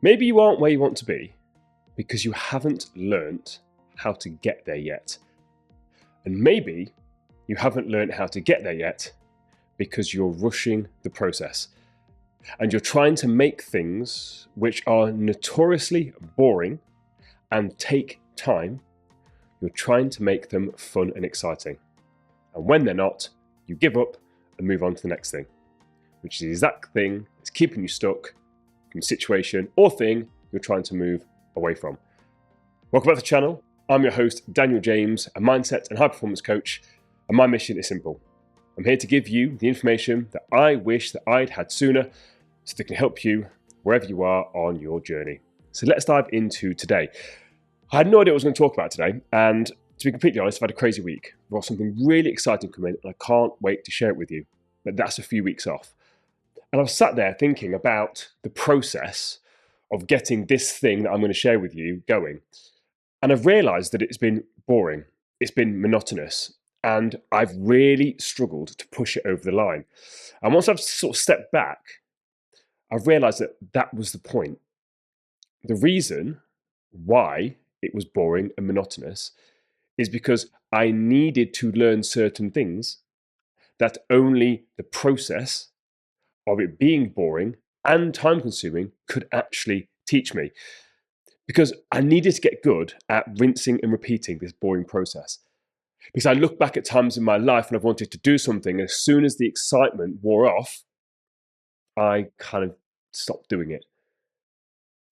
Maybe you aren't where you want to be because you haven't learnt how to get there yet. And maybe you haven't learnt how to get there yet because you're rushing the process. And you're trying to make things which are notoriously boring and take time, you're trying to make them fun and exciting. And when they're not, you give up and move on to the next thing, which is the exact thing that's keeping you stuck in the situation or thing you're trying to move away from. Welcome back to the channel. I'm your host, Daniel James, a mindset and high performance coach, and my mission is simple. I'm here to give you the information that I wish that I'd had sooner so that it can help you wherever you are on your journey. So let's dive into today. I had no idea what I was going to talk about today, and to be completely honest, I've had a crazy week. I've got something really exciting coming, and I can't wait to share it with you. But that's a few weeks off. And I was sat there thinking about the process of getting this thing that I'm going to share with you going. And I've realized that it's been boring. It's been monotonous. And I've really struggled to push it over the line. And once I've sort of stepped back, I've realized that that was the point. The reason why it was boring and monotonous is because I needed to learn certain things that only the process of it being boring and time consuming could actually teach me. Because I needed to get good at rinsing and repeating this boring process. Because I look back at times in my life when I've wanted to do something, and as soon as the excitement wore off, I kind of stopped doing it.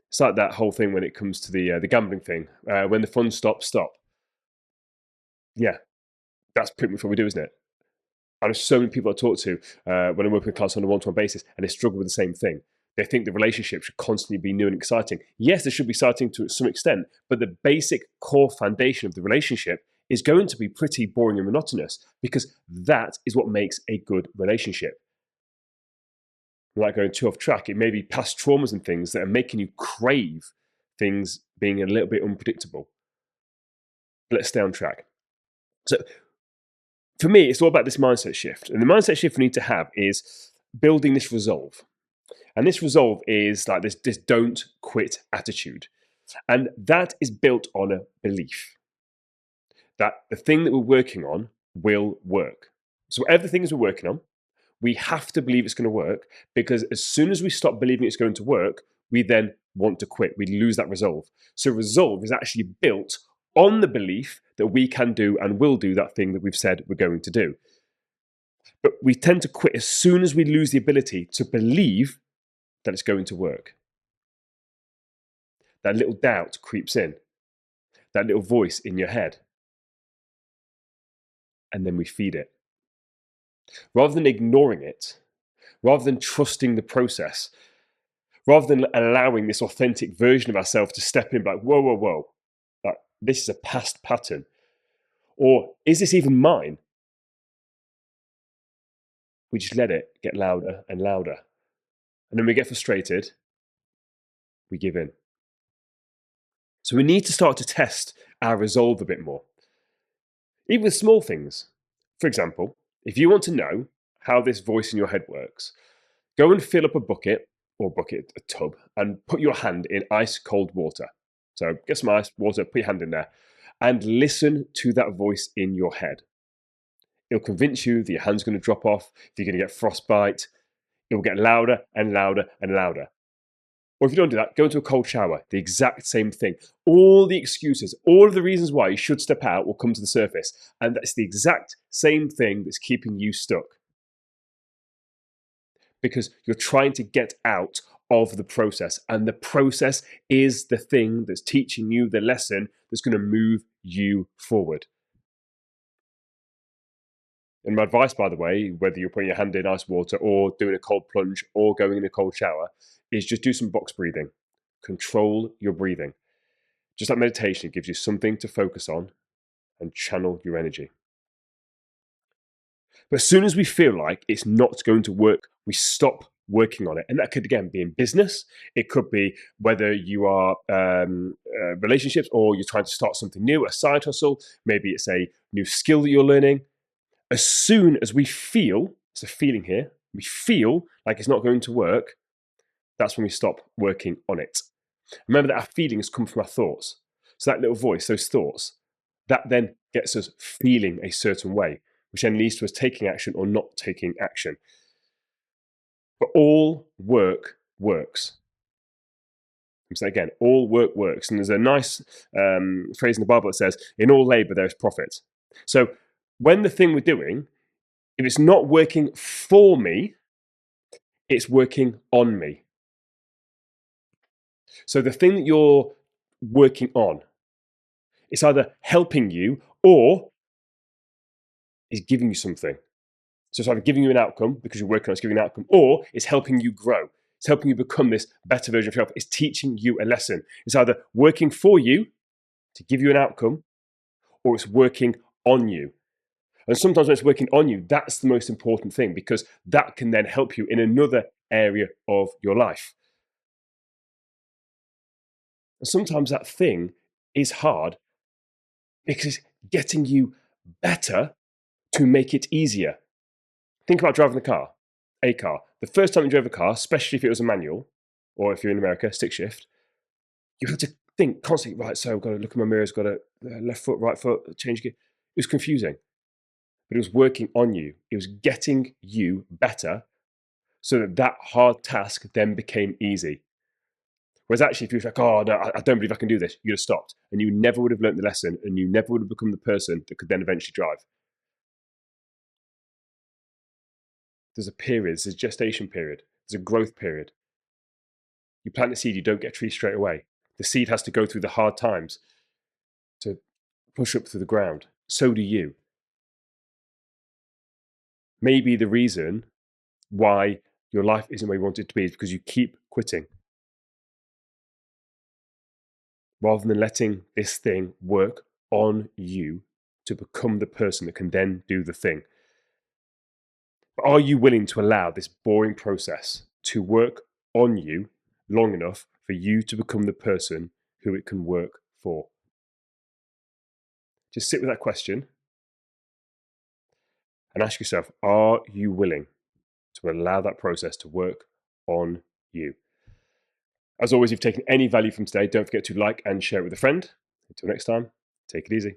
It's like that whole thing when it comes to the gambling thing. When the fun stops, stop. Yeah, that's pretty much what we do, isn't it? I know so many people I talk to when I'm working with clients on a one-to-one basis, and they struggle with the same thing. They think the relationship should constantly be new and exciting. Yes, there should be exciting to some extent, but the basic core foundation of the relationship is going to be pretty boring and monotonous because that is what makes a good relationship. Without going too off track, it may be past traumas and things that are making you crave things being a little bit unpredictable. But let's stay on track. So for me, it's all about this mindset shift. And the mindset shift we need to have is building this resolve. And this resolve is like this don't quit attitude. And that is built on a belief that the thing that we're working on will work. So whatever the things we're working on, we have to believe it's going to work, because as soon as we stop believing it's going to work, we then want to quit. We lose that resolve. So resolve is actually built on the belief that we can do and will do that thing that we've said we're going to do. But we tend to quit as soon as we lose the ability to believe that it's going to work. That little doubt creeps in, that little voice in your head, and then we feed it. Rather than ignoring it, rather than trusting the process, rather than allowing this authentic version of ourselves to step in, like, whoa, whoa, whoa, like, this is a past pattern. Or is this even mine? We just let it get louder and louder. And then we get frustrated, we give in. So we need to start to test our resolve a bit more. Even with small things. For example, if you want to know how this voice in your head works, go and fill up a bucket, a tub, and put your hand in ice cold water. So get some ice water, put your hand in there, and listen to that voice in your head. It'll convince you that your hand's going to drop off, you're going to get frostbite. It will get louder and louder and louder. Or if you don't do that, go into a cold shower. The exact same thing. All the excuses, all of the reasons why you should step out will come to the surface. And that's the exact same thing that's keeping you stuck. Because you're trying to get out of the process. And the process is the thing that's teaching you the lesson that's going to move you forward. And my advice, by the way, whether you're putting your hand in ice water or doing a cold plunge or going in a cold shower, is just do some box breathing. Control your breathing. Just like meditation, it gives you something to focus on and channel your energy. But as soon as we feel like it's not going to work, we stop working on it. And that could, again, be in business. It could be whether you are relationships, or you're trying to start something new, a side hustle. Maybe it's a new skill that you're learning. As soon as we feel, it's a feeling here, we feel like it's not going to work, that's when we stop working on it. Remember that our feelings come from our thoughts. So that little voice, those thoughts, that then gets us feeling a certain way, which then leads to us taking action or not taking action. But all work works. So again, all work works. And there's a nice phrase in the Bible that says, in all labor there is profit. So when the thing we're doing, if it's not working for me, it's working on me. So the thing that you're working on, it's either helping you or is giving you something. So it's either giving you an outcome because you're working on it's giving you an outcome, or it's helping you grow. It's helping you become this better version of yourself. It's teaching you a lesson. It's either working for you to give you an outcome, or it's working on you. And sometimes when it's working on you, that's the most important thing, because that can then help you in another area of your life. And sometimes that thing is hard because it's getting you better to make it easier. Think about driving a car. The first time you drove a car, especially if it was a manual, or if you're in America, stick shift, you had to think constantly, right, so I've got to look at my mirrors, got to left foot, right foot, change gear. It was confusing, but it was working on you. It was getting you better so that that hard task then became easy. Whereas actually, if you were like, oh, no, I don't believe I can do this, you'd have stopped and you never would have learned the lesson and you never would have become the person that could then eventually drive. There's a period, there's a gestation period, there's a growth period. You plant a seed, you don't get a tree straight away. The seed has to go through the hard times to push up through the ground. So do you. Maybe the reason why your life isn't where you want it to be is because you keep quitting. Rather than letting this thing work on you to become the person that can then do the thing. But are you willing to allow this boring process to work on you long enough for you to become the person who it can work for? Just sit with that question and ask yourself, are you willing to allow that process to work on you? As always, if you've taken any value from today, don't forget to like and share it with a friend. Until next time, take it easy.